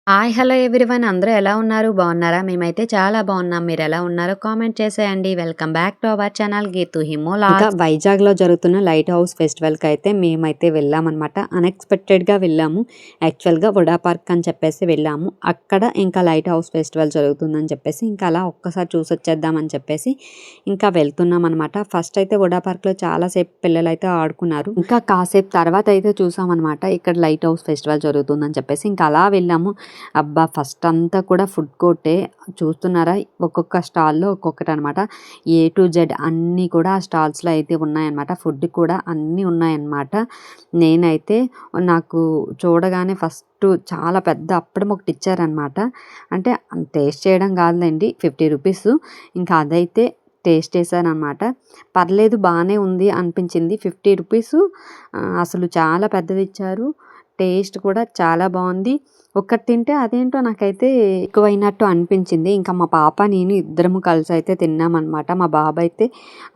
Hi! Hello everyone అందరూ ఎలా ఉన్నారు? బాగున్నారా? మేమైతే చాలా బాగున్నాం. మీరెలా ఉన్నారో కామెంట్ చేసేయండి. Welcome back to our channel Geethu హిమోలాగ్స్. ఇంకా వైజాగ్‌లో జరుగుతున్న లైట్ హౌస్ ఫెస్టివల్‌కైతే మేమైతే వెళ్ళామనమాట. అన్‌ఎక్స్‌పెక్టెడ్‌గా వెళ్ళాము. యాక్చువల్‌గా వుడా పార్క్ అని చెప్పేసి వెళ్ళాము. అక్కడ ఇంకా లైట్ హౌస్ ఫెస్టివల్ జరుగుతుందని చెప్పేసి ఇంకా అలా ఒక్కసారి చూసొచ్చేద్దామని చెప్పేసి ఇంకా వెళ్తున్నామనమాట. ఫస్ట్ అయితే వుడా పార్క్‌లో చాలా సేపు పిల్లలైతే ఆడుకున్నారు. ఇంకా కాసేపు తర్వాత అయితే చూసామనమాట. ఇక్కడ లైట్ హౌస్ ఫెస్టివల్ జరుగుతుందని చెప్పేసి ఇంకా అలా వెళ్ళాము. అబ్బా! ఫస్ట్ అంతా కూడా ఫుడ్ కోర్టే చూస్తున్నారా? ఒక్కొక్క స్టాల్‌లో ఒక్కొక్కటనమాట. ఏ టు జెడ్ అన్నీ కూడా ఆ స్టాల్స్‌లో అయితే ఉన్నాయన్నమాట. ఫుడ్ కూడా అన్నీ ఉన్నాయన్నమాట. నేనైతే నాకు చూడగానే ఫస్ట్ చాలా పెద్ద అప్పడం ఒకటి ఇచ్చారనమాట. అంటే టేస్ట్ చేయడం కాదులెండి, 50 రూపీస్. ఇంకా అదైతే టేస్ట్ చేశాననమాట. పర్లేదు బానే ఉంది అనిపించింది. 50 రూపీస్ అసలు చాలా పెద్దదిచ్చారు. టేస్ట్ కూడా చాలా బావుంది. ఒక్కటి తింటే అదేంటో నాకైతే ఎక్కువైనట్టు అనిపించింది. ఇంకా మా పాప, నేను ఇద్దరము కలిసైతే తిన్నామనమాట. మా బాబయితే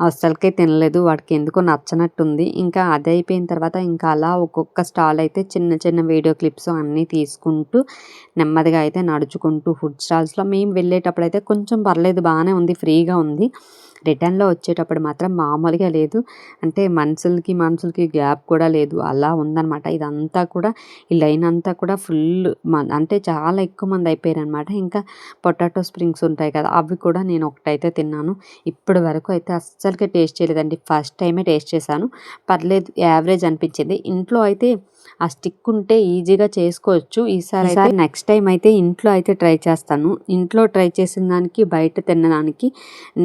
అస్సలకే తినలేదు. వాడికి ఎందుకో నచ్చనట్టుంది. ఇంకా అదయిపోయిన తర్వాత ఇంకా అలా ఒక్కొక్క స్టాల్ అయితే చిన్న చిన్న వీడియో క్లిప్స్ అన్నీ తీసుకుంటూ నెమ్మదిగా అయితే నడుచుకుంటూ ఫుడ్ స్టాల్స్‌లో మేము వెళ్ళేటప్పుడైతే కొంచెం పర్లేదు బానే ఉంది. ఫ్రీగా ఉంది. రిటర్న్‌లో వచ్చేటప్పుడు మాత్రం మామూలుగా లేదు. అంటే మనుషులకి గ్యాప్ కూడా లేదు. అలా ఉందనమాట. ఇదంతా కూడా ఈ లైన్ అంతా కూడా ఫుల్ అంటే చాలా ఎక్కువ మంది అయిపోయారనమాట. ఇంకా పొటాటో స్ప్రింగ్స్ ఉంటాయి కదా! అవి కూడా నేను ఒకటైతే తిన్నాను. ఇప్పటి వరకు అయితే అస్సలకే టేస్ట్ చేయలేదండి. ఫస్ట్ టైమే టేస్ట్ చేశాను. పర్లేదు, యావరేజ్ అనిపించింది. ఇంట్లో అయితే ఆ స్టిక్ ఉంటే ఈజీగా చేసుకోవచ్చు. ఈసారి నెక్స్ట్ టైం అయితే ఇంట్లో అయితే ట్రై చేస్తాను. ఇంట్లో ట్రై చేసిన దానికి బయట తినడానికి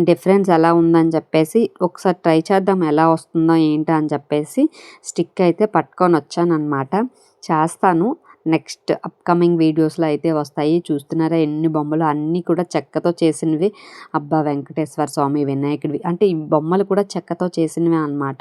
డిఫరెన్స్ ఎలా ఉందని చెప్పేసి ఒకసారి ట్రై చేద్దాం, ఎలా వస్తుందో ఏంటో అని చెప్పేసి స్టిక్ అయితే పట్టుకొని వచ్చానన్నమాట. చేస్తాను. నెక్స్ట్ అప్కమింగ్ వీడియోస్‌లో అయితే వస్తాయి. చూస్తున్నారా ఎన్ని బొమ్మలు, అన్నీ కూడా చెక్కతో చేసినవి. అబ్బా! వెంకటేశ్వర స్వామి, వినాయకుడివి అంటే ఈ బొమ్మలు కూడా చెక్కతో చేసినవే అనమాట.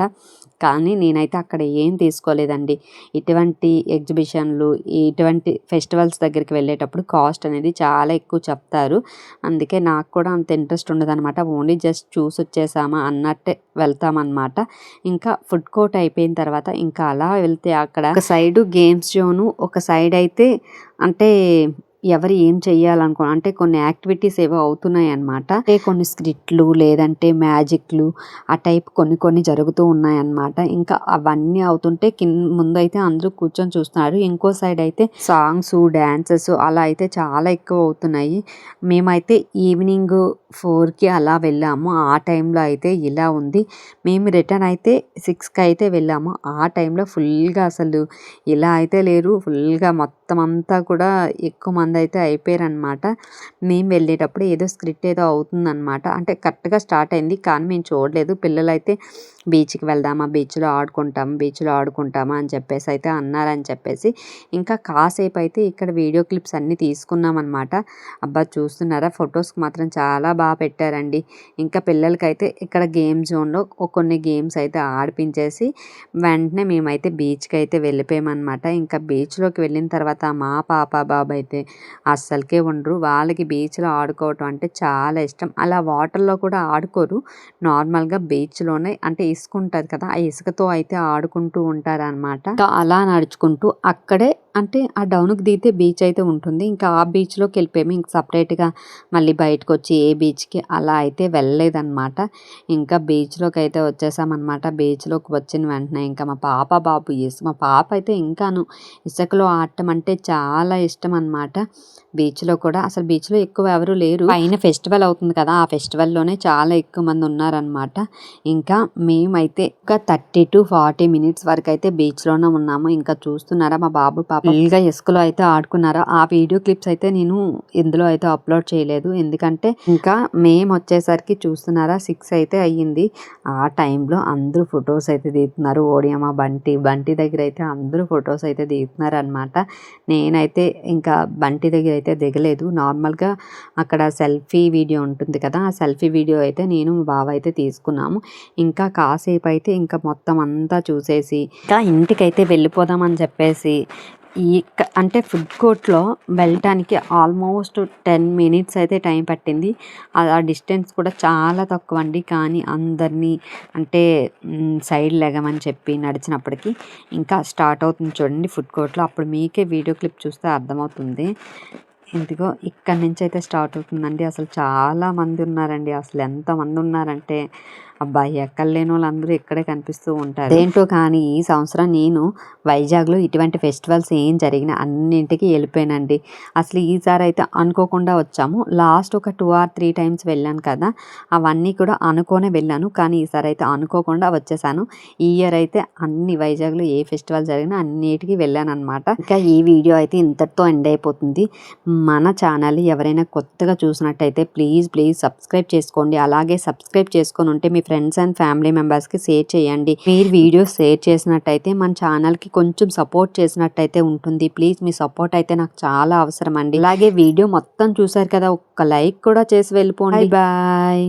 కానీ నేనైతే అక్కడ ఏం తీసుకోలేదండి. ఇటువంటి ఎగ్జిబిషన్లు, ఇటువంటి ఫెస్టివల్స్ దగ్గరికి వెళ్ళేటప్పుడు కాస్ట్ అనేది చాలా ఎక్కువ చెప్తారు. అందుకే నాకు కూడా అంత ఇంట్రెస్ట్ ఉండదనమాట. ఓన్లీ జస్ట్ చూసొచ్చేసామా అన్నట్టే వెళ్తామన్నమాట. ఇంకా ఫుడ్ కోర్ట్ అయిపోయిన తర్వాత ఇంకా అలా వెళ్తే అక్కడ ఒక సైడు గేమ్స్ జోను, ఒక సైడ్ అయితే అంటే ఎవరు ఏం చెయ్యాలనుకో అంటే కొన్ని యాక్టివిటీస్ ఏవో అవుతున్నాయన్నమాట. అంటే కొన్ని స్క్రిప్ట్లు లేదంటే మ్యాజిక్లు ఆ టైప్ కొన్ని జరుగుతూ ఉన్నాయన్నమాట. ఇంకా అవన్నీ అవుతుంటే ముందైతే అందరూ కూర్చొని చూస్తున్నారు. ఇంకో సైడ్ అయితే సాంగ్స్, డాన్సెస్ అలా అయితే చాలా ఎక్కువ అవుతున్నాయి. మేమైతే ఈవినింగ్ 4కి అలా వెళ్ళాము. ఆ టైంలో అయితే ఇలా ఉంది. మేము రిటర్న్ అయితే 6కి అయితే వెళ్ళాము. ఆ టైంలో ఫుల్గా అసలు ఇలా అయితే లేరు. ఫుల్గా మొత్తం అంతా కూడా ఎక్కువ మంది అయితే అయిపోయారనమాట. మేము వెళ్ళేటప్పుడు ఏదో స్క్రిప్ట్ ఏదో అవుతుందన్నమాట. అంటే కరెక్ట్గా స్టార్ట్ అయింది కానీ మేము చూడలేదు. పిల్లలైతే బీచ్కి వెళ్దామా, బీచ్లో ఆడుకుంటామా అని చెప్పేసి అయితే అన్నారని చెప్పేసి ఇంకా కాసేపు అయితే ఇక్కడ వీడియో క్లిప్స్ అన్నీ తీసుకున్నామన్నమాట. అబ్బా! చూస్తున్నారా ఫొటోస్కి మాత్రం చాలా బాగా పెట్టారండి. ఇంకా పిల్లలకైతే ఇక్కడ గేమ్ జోన్లో కొన్ని గేమ్స్ అయితే ఆడిపించేసి వెంటనే మేమైతే బీచ్కి అయితే వెళ్ళిపోయామన్నమాట. ఇంకా బీచ్లోకి వెళ్ళిన తర్వాత మా పాప బాబు అయితే అస్సలకే ఉండరు. వాళ్ళకి బీచ్లో ఆడుకోవటం అంటే చాలా ఇష్టం. అలా వాటర్లో కూడా ఆడుకోరు. నార్మల్‌గా బీచ్‌లోనే అంటే ఇసుక ఉంటది కదా! ఆ ఇసుకతో అయితే ఆడుకుంటూ ఉంటారనమాట. ఇంకా అలా నడుచుకుంటూ అక్కడే అంటే ఆ డౌన్‌కి దిగితే బీచ్ అయితే ఉంటుంది. ఇంకా ఆ బీచ్‌లోకి వెళ్ళిపోయాము. ఇంక సెపరేట్‌గా మళ్ళీ బయటకొచ్చి ఏ బీచ్‌కి అలా అయితే వెళ్ళలేదనమాట. ఇంకా బీచ్‌లోకి అయితే వచ్చేసామనమాట. బీచ్‌లోకి వచ్చిన వెంటనే ఇంకా మా పాప, బాబు మా పాప అయితే ఇంకాను ఇసుకలో ఆడటం అంటే చాలా ఇష్టం అనమాట. బీచ్‌లో కూడా అసలు బీచ్‌లో ఎక్కువ ఎవరు లేరు. పైన ఫెస్టివల్ అవుతుంది కదా! ఆ ఫెస్టివల్‌లోనే చాలా ఎక్కువ మంది ఉన్నారనమాట. ఇంకా మేమైతే ఒక 30-40 మినిట్స్ వరకైతే బీచ్‌లోనే ఉన్నాము. ఇంకా చూస్తున్నారా మా బాబు, పాప ఫుల్‌గా ఇసుకలో అయితే ఆడుకున్నారు. ఆ వీడియో క్లిప్స్ అయితే నేను ఇందులో అయితే అప్లోడ్ చేయలేదు. ఎందుకంటే ఇంకా మేము వచ్చేసరికి చూస్తున్నారా 6 అయితే అయ్యింది. ఆ టైంలో అందరూ ఫొటోస్ అయితే దిగుతున్నారు. ఓడియమ్మ బంటి దగ్గర అయితే అందరూ ఫొటోస్ అయితే దిగుతున్నారనమాట. నేనైతే ఇంకా బంటి దగ్గర అయితే దిగలేదు. నార్మల్‌గా అక్కడ సెల్ఫీ వీడియో ఉంటుంది కదా! ఆ సెల్ఫీ వీడియో అయితే నేను మా బావ అయితే తీసుకున్నాము. ఇంకా కాసేపు అయితే ఇంకా మొత్తం అంతా చూసేసి ఇంకా ఇంటికైతే వెళ్ళిపోదామని చెప్పేసి అంటే ఫుడ్ కోర్ట్‌లో వెళ్ళటానికి ఆల్మోస్ట్ 10 మినిట్స్ అయితే టైం పట్టింది. ఆ డిస్టెన్స్ కూడా చాలా తక్కువండి. కానీ అందరినీ అంటే సైడ్ లెగమని చెప్పి నడిచినప్పటికి ఇంకా స్టార్ట్ అవుతుంది చూడండి ఫుడ్ కోర్ట్‌లో. అప్పుడు మీకే వీడియో క్లిప్ చూస్తే అర్థమవుతుంది. ఇదిగో ఇక్కడి నుంచి అయితే స్టార్ట్ అవుతుందండి. అసలు చాలా మంది ఉన్నారండి. అసలు ఎంతమంది ఉన్నారంటే అబ్బా! ఎక్కడలేని వాళ్ళందరూ ఇక్కడే కనిపిస్తూ ఉంటారు. ఏంటో కానీ ఈ సంవత్సరం నేను వైజాగ్‌లో ఇటువంటి ఫెస్టివల్స్ ఏం జరిగినా అన్నింటికి వెళ్ళిపోయానండి. అసలు ఈసారి అయితే అనుకోకుండా వచ్చాము. లాస్ట్ ఒక 2 ఆర్ 3 టైమ్స్ వెళ్ళాను కదా! అవన్నీ కూడా అనుకోనే వెళ్ళాను. కానీ ఈసారి అయితే అనుకోకుండా వచ్చేసాను. ఈ ఇయర్ అయితే అన్ని వైజాగ్‌లో ఏ ఫెస్టివల్ జరిగినా అన్నిటికి వెళ్ళానన్నమాట. ఇంకా ఈ వీడియో అయితే ఇంతటితో ఎండ్ అయిపోతుంది. మన ఛానల్ ఎవరైనా కొత్తగా చూసినట్టయితే ప్లీజ్ సబ్స్క్రైబ్ చేసుకోండి. అలాగే సబ్స్క్రైబ్ చేసుకొని ఉంటే మీ ఫ్రెండ్స్ అండ్ ఫ్యామిలీ మెంబర్స్కి షేర్ చేయండి. మీరు వీడియోస్ షేర్ చేసినట్టయితే మన ఛానల్కి కొంచెం సపోర్ట్ చేసినట్టయితే ఉంటుంది. ప్లీజ్ మీ సపోర్ట్ అయితే నాకు చాలా అవసరం అండి. అలాగే వీడియో మొత్తం చూసారు కదా, ఒక్క లైక్ కూడా చేసి వెళ్ళిపోండి. బాయ్.